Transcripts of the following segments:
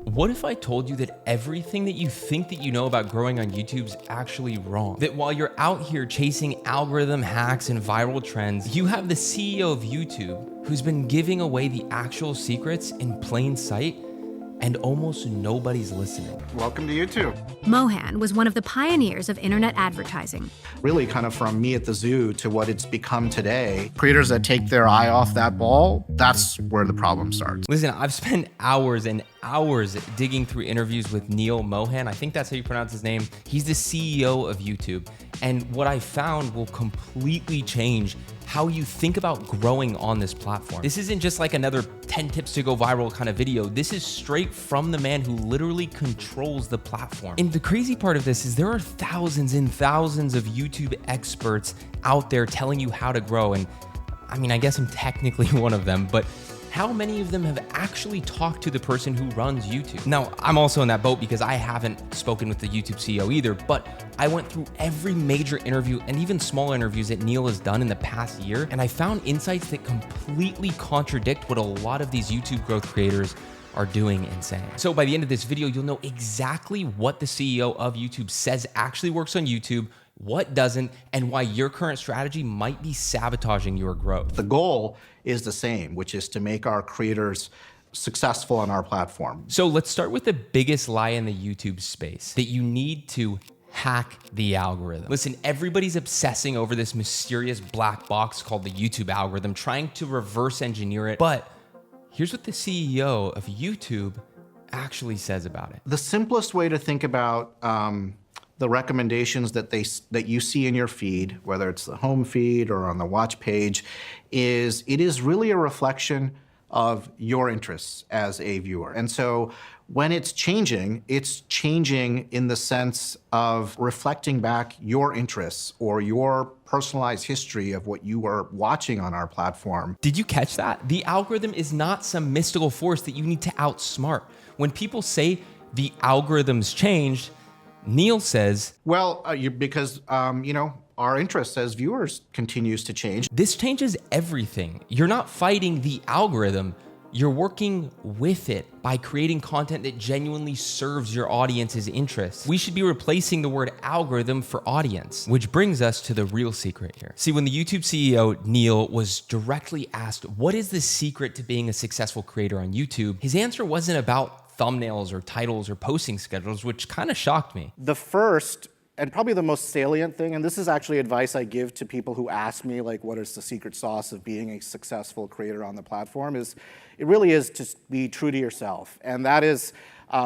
What if I told you that everything that you think that you know about growing on YouTube's actually wrong? That while you're out here chasing algorithm hacks and viral trends, you have the CEO of YouTube who's been giving away the actual secrets in plain sight, and almost nobody's listening. Welcome to YouTube. Mohan was one of the pioneers of internet advertising. Really kind of from me at the zoo to what it's become today. Creators that take their eye off that ball, that's where the problem starts. Listen, I've spent hours and hours digging through interviews with Neil Mohan. I think that's how you pronounce his name. He's the CEO of YouTube. And what I found will completely change how you think about growing on this platform. This isn't just like another 10 tips to go viral kind of video. This is straight from the man who literally controls the platform. And the crazy part of this is there are thousands and thousands of YouTube experts out there telling you how to grow. And I mean, I guess I'm technically one of them, but how many of them have actually talked to the person who runs YouTube? Now, I'm also in that boat because I haven't spoken with the YouTube CEO either, but I went through every major interview and even small interviews that Neil has done in the past year, and I found insights that completely contradict what a lot of these YouTube growth creators are doing and saying. So by the end of this video, you'll know exactly what the CEO of YouTube says actually works on YouTube, what doesn't, and why your current strategy might be sabotaging your growth. The goal is the same, which is to make our creators successful on our platform. So let's start with the biggest lie in the YouTube space, that you need to hack the algorithm. Listen, everybody's obsessing over this mysterious black box called the YouTube algorithm, trying to reverse engineer it. But here's what the CEO of YouTube actually says about it. The simplest way to think about the recommendations that you see in your feed, whether it's the home feed or on the watch page, is it is really a reflection of your interests as a viewer. And so when it's changing in the sense of reflecting back your interests or your personalized history of what you are watching on our platform. Did you catch that? The algorithm is not some mystical force that you need to outsmart. When people say the algorithm's changed, Neil says, well, because our interests as viewers continues to change. This changes everything. You're not fighting the algorithm. You're working with it by creating content that genuinely serves your audience's interests. We should be replacing the word algorithm for audience, which brings us to the real secret here. See, when the YouTube CEO, Neil, was directly asked, what is the secret to being a successful creator on YouTube? His answer wasn't about thumbnails or titles or posting schedules, which kind of shocked me. The first and probably the most salient thing, and this is actually advice I give to people who ask me, like, what is the secret sauce of being a successful creator on the platform, is it really is to be true to yourself. And that is,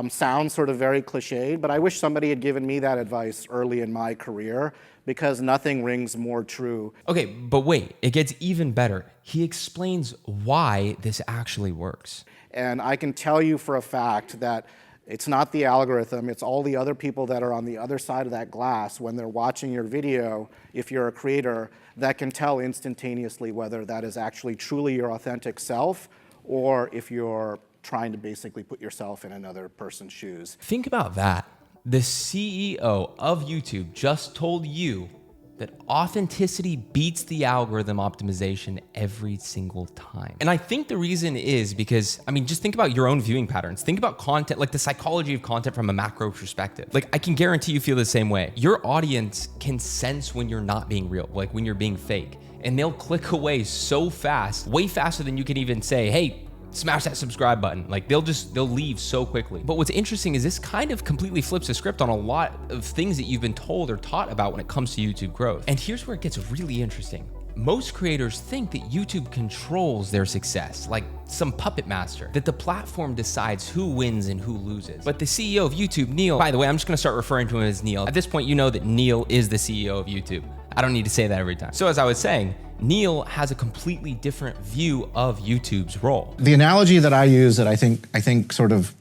sounds sort of very cliched, but I wish somebody had given me that advice early in my career, because nothing rings more true. Okay, but wait, it gets even better. He explains why this actually works. And I can tell you for a fact that it's not the algorithm, it's all the other people that are on the other side of that glass when they're watching your video, if you're a creator, that can tell instantaneously whether that is actually truly your authentic self or if you're trying to basically put yourself in another person's shoes. Think about that. The CEO of YouTube just told you that authenticity beats the algorithm optimization every single time. And I think the reason is because, I mean, just think about your own viewing patterns. Think about content, like the psychology of content from a macro perspective. Like, I can guarantee you feel the same way. Your audience can sense when you're not being real, like when you're being fake. And they'll click away so fast, way faster than you can even say, hey, smash that subscribe button. Like they'll leave so quickly. But what's interesting is this kind of completely flips the script on a lot of things that you've been told or taught about when it comes to YouTube growth. And here's where it gets really interesting. Most creators think that YouTube controls their success, like some puppet master, that the platform decides who wins and who loses. But the CEO of YouTube, Neil, by the way, I'm just gonna start referring to him as Neil. At this point, you know that Neil is the CEO of YouTube. I don't need to say that every time. So as I was saying, Neil has a completely different view of YouTube's role. The analogy that I use that I think sort of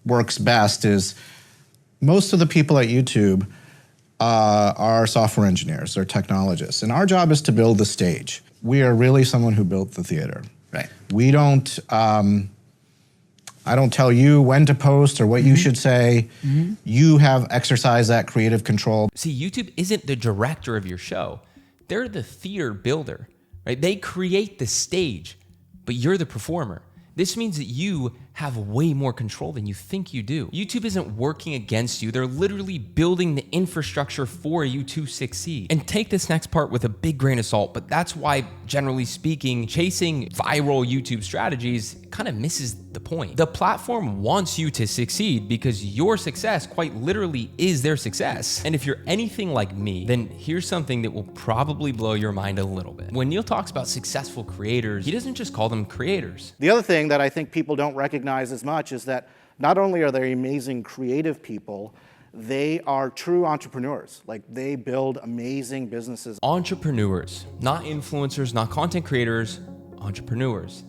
works best is most of the people at YouTube are software engineers or technologists, and our job is to build the stage. We are really someone who built the theater. Right. We don't, I don't tell you when to post or what you should say. You have exercised that creative control. See, YouTube isn't the director of your show. They're the theater builder, right? They create the stage, but you're the performer. This means that you have way more control than you think you do. YouTube isn't working against you. They're literally building the infrastructure for you to succeed. And take this next part with a big grain of salt, but that's why, generally speaking, chasing viral YouTube strategies kind of misses the point. The platform wants you to succeed because your success quite literally is their success. And if you're anything like me, then here's something that will probably blow your mind a little bit. When Neil talks about successful creators, he doesn't just call them creators. The other thing that I think people don't recognize as much is that not only are they amazing creative people, they are true entrepreneurs. Like, they build amazing businesses. Entrepreneurs, not influencers, not content creators, entrepreneurs.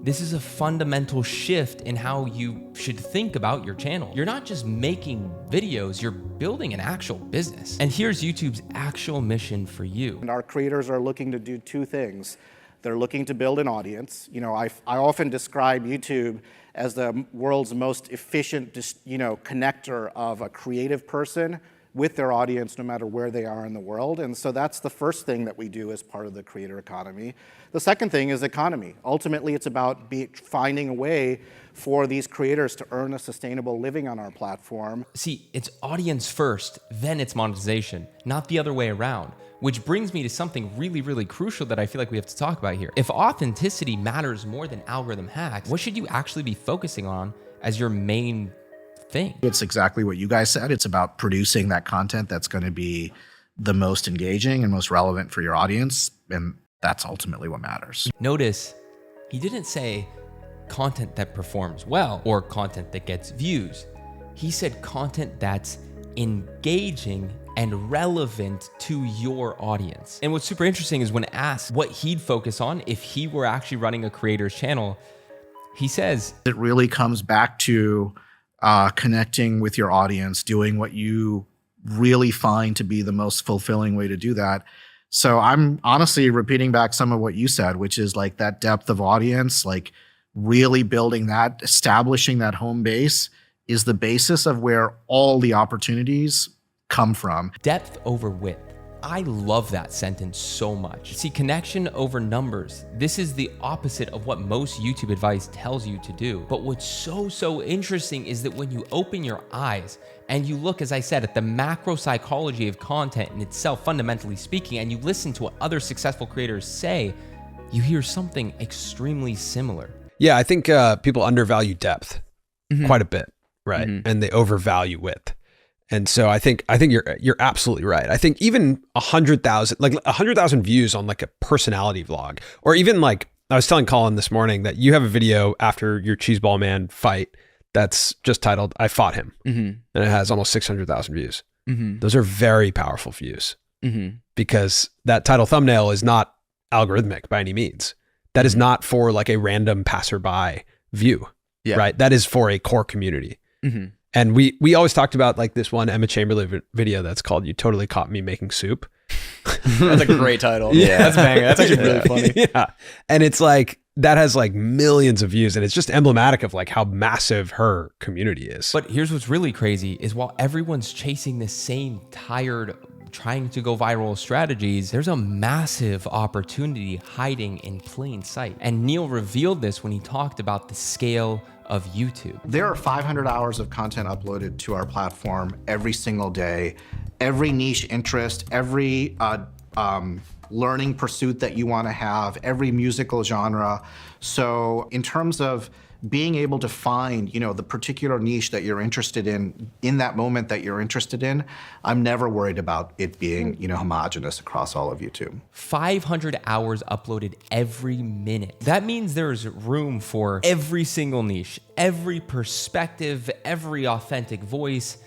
This is a fundamental shift in how you should think about your channel. You're not just making videos, you're building an actual business. And here's YouTube's actual mission for you. And our creators are looking to do two things. They're looking to build an audience. You know, I often describe YouTube as the world's most efficient, connector of a creative person with their audience, no matter where they are in the world. And so that's the first thing that we do as part of the creator economy. The second thing is economy. Ultimately, it's about finding a way for these creators to earn a sustainable living on our platform. See, it's audience first, then it's monetization, not the other way around. Which brings me to something really, really crucial that I feel like we have to talk about here. If authenticity matters more than algorithm hacks, what should you actually be focusing on as your main thing? It's exactly what you guys said. It's about producing that content that's going to be the most engaging and most relevant for your audience. And that's ultimately what matters. Notice he didn't say content that performs well or content that gets views. He said content that's engaging and relevant to your audience. And what's super interesting is when asked what he'd focus on if he were actually running a creator's channel, he says, it really comes back to connecting with your audience, doing what you really find to be the most fulfilling way to do that. So I'm honestly repeating back some of what you said, which is like that depth of audience, like really building that, establishing that home base is the basis of where all the opportunities come from. Depth over width. I love that sentence so much. See, connection over numbers. This is the opposite of what most YouTube advice tells you to do. But what's so interesting is that when you open your eyes and you look, as I said, at the macro psychology of content in itself, fundamentally speaking, and you listen to what other successful creators say, you hear something extremely similar. Yeah, I think people undervalue depth quite a bit, right? And they overvalue width. And so I think you're absolutely right. I think even 100,000 views on like a personality vlog, or even like I was telling Colin this morning that you have a video after your Cheeseball Man fight that's just titled "I Fought Him," and it has almost 600,000 views. Those are very powerful views because that title thumbnail is not algorithmic by any means. That is not for like a random passerby view, right? That is for a core community. And we always talked about like this one Emma Chamberlain video that's called "You Totally Caught Me Making Soup." That's a great title. Yeah. That's a banger. That's actually really funny. Yeah. And it's like, that has like millions of views, and it's just emblematic of like how massive her community is. But here's what's really crazy is while everyone's chasing the same tired, trying to go viral strategies, there's a massive opportunity hiding in plain sight. And Neil revealed this when he talked about the scale of YouTube. There are 500 hours of content uploaded to our platform every single day. Every niche interest, every learning pursuit that you want to have, every musical genre. So in terms of being able to find, the particular niche that you're interested in that moment that you're interested in, I'm never worried about it being, homogenous across all of YouTube. 500 hours uploaded every minute. That means there's room for every single niche, every perspective, every authentic voice,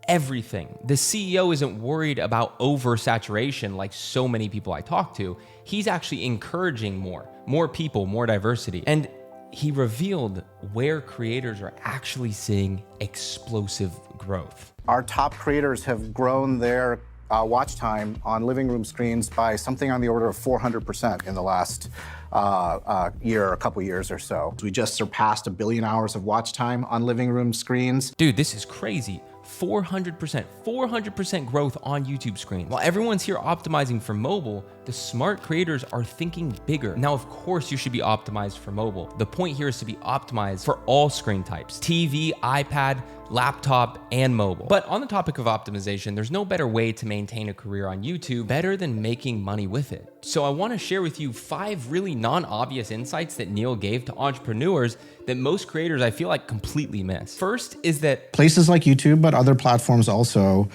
everything. The CEO isn't worried about oversaturation like so many people I talk to. He's actually encouraging more people, more diversity. And he revealed where creators are actually seeing explosive growth. Our top creators have grown their watch time on living room screens by something on the order of 400% in the last a couple years or so. We just surpassed 1 billion hours of watch time on living room screens. Dude, this is crazy. 400% growth on YouTube screen. While everyone's here optimizing for mobile, The smart creators are thinking bigger. Now, of course, you should be optimized for mobile. The point here is to be optimized for all screen types: TV, iPad, laptop, and mobile. But on the topic of optimization, there's no better way to maintain a career on YouTube better than making money with it. So I want to share with you 5 really non-obvious insights that Neil gave to entrepreneurs that most creators, I feel like, completely miss. First is that places like YouTube, but other platforms also,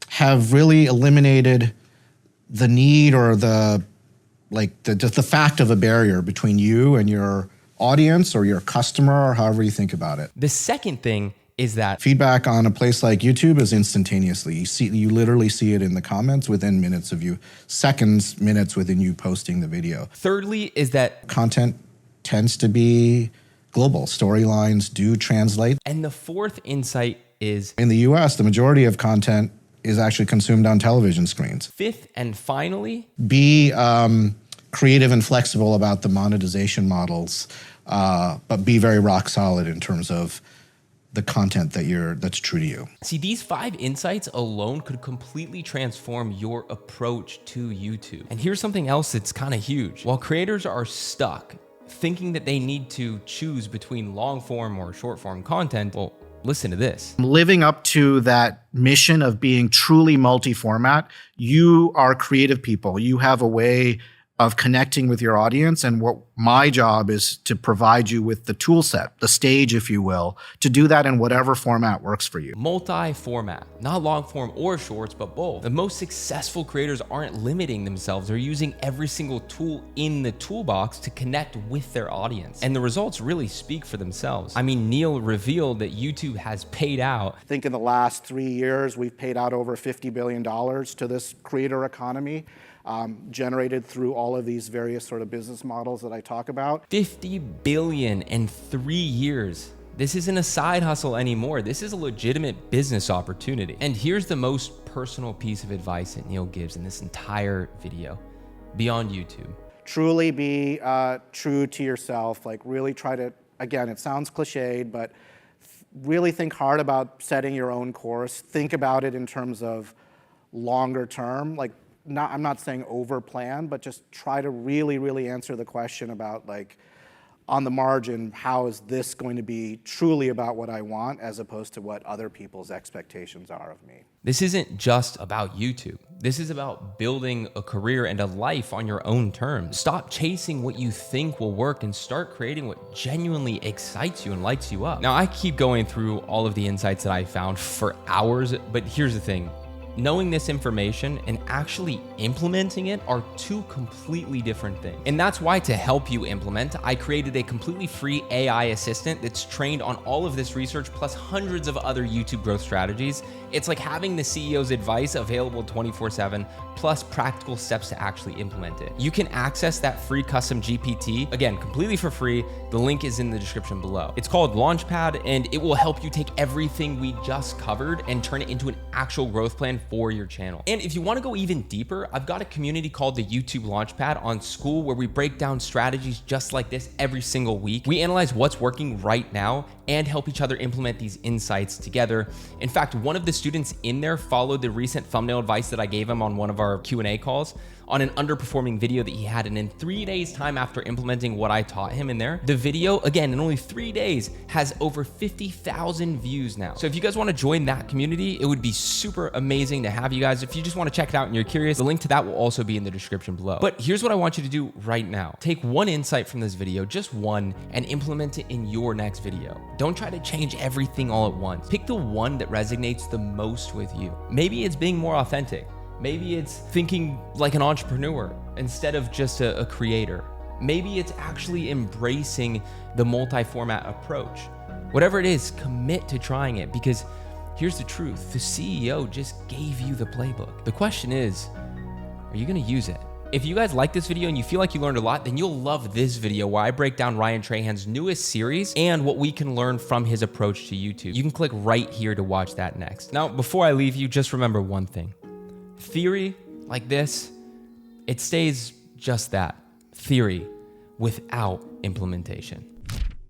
have really eliminated the need or the fact of a barrier between you and your audience or your customer, or however you think about it. the second thing is that Feedback on a place like YouTube is instantaneously. You literally see it in the comments within minutes within you posting the video. thirdly is that, Content tends to be global. Storylines do translate. and the fourth insight is, In the US, the majority of content is actually consumed on television screens. fifth and finally, Be creative and flexible about the monetization models, but be very rock solid in terms of the content that's true to you. see, these 5 insights alone could completely transform your approach to YouTube. And here's something else that's kind of huge. While creators are stuck thinking that they need to choose between long form or short form content, well, listen to this. Living up to that mission of being truly multi-format, you are creative people. You have a way of connecting with your audience, and what my job is to provide you with the tool set, the stage, if you will, to do that in whatever format works for you. Multi-format, not long form or shorts, but both. The most successful creators aren't limiting themselves. They're using every single tool in the toolbox to connect with their audience. And the results really speak for themselves. I mean, Neil revealed that YouTube has paid out. I think in the last 3 years, we've paid out over $50 billion to this creator economy, generated through all of these various sort of business models that I talk about. $50 billion in 3 years. This isn't a side hustle anymore. This is a legitimate business opportunity. And here's the most personal piece of advice that Neil gives in this entire video. Be on YouTube. Truly be true to yourself. Like, really try to, again, it sounds cliched, but really think hard about setting your own course. Think about it in terms of longer term. Like, I'm not saying over plan, but just try to really, really answer the question about, like, on the margin, how is this going to be truly about what I want as opposed to what other people's expectations are of me? This isn't just about YouTube. This is about building a career and a life on your own terms. Stop chasing what you think will work and start creating what genuinely excites you and lights you up. Now, I keep going through all of the insights that I found for hours, but here's the thing. Knowing this information and actually implementing it are 2 completely different things. And that's why, to help you implement, I created a completely free AI assistant that's trained on all of this research plus hundreds of other YouTube growth strategies. It's like having the CEO's advice available 24/7 plus practical steps to actually implement it. You can access that free custom GPT, again, completely for free. The link is in the description below. It's called Launchpad, and it will help you take everything we just covered and turn it into an actual growth plan for your channel. And if you want to go even deeper, I've got a community called the YouTube Launchpad on School where we break down strategies just like this every single week. We analyze what's working right now and help each other implement these insights together. In fact, one of the students in there followed the recent thumbnail advice that I gave him on one of our Q&A calls on an underperforming video that he had. And in 3 days time after implementing what I taught him in there, the video, again, in only 3 days, has over 50,000 views now. So if you guys want to join that community, it would be super amazing to have you guys. If you just want to check it out and you're curious, the link to that will also be in the description below. But here's what I want you to do right now. Take one insight from this video, just one, and implement it in your next video. Don't try to change everything all at once. Pick the one that resonates the most with you. Maybe it's being more authentic. Maybe it's thinking like an entrepreneur instead of just a creator. Maybe it's actually embracing the multi-format approach. Whatever it is, commit to trying it, because here's the truth. The CEO just gave you the playbook. The question is, are you gonna use it? If you guys like this video and you feel like you learned a lot, then you'll love this video where I break down Ryan Trahan's newest series and what we can learn from his approach to YouTube. You can click right here to watch that next. Now, before I leave you, just remember one thing. Theory like this, it stays just that, theory without implementation.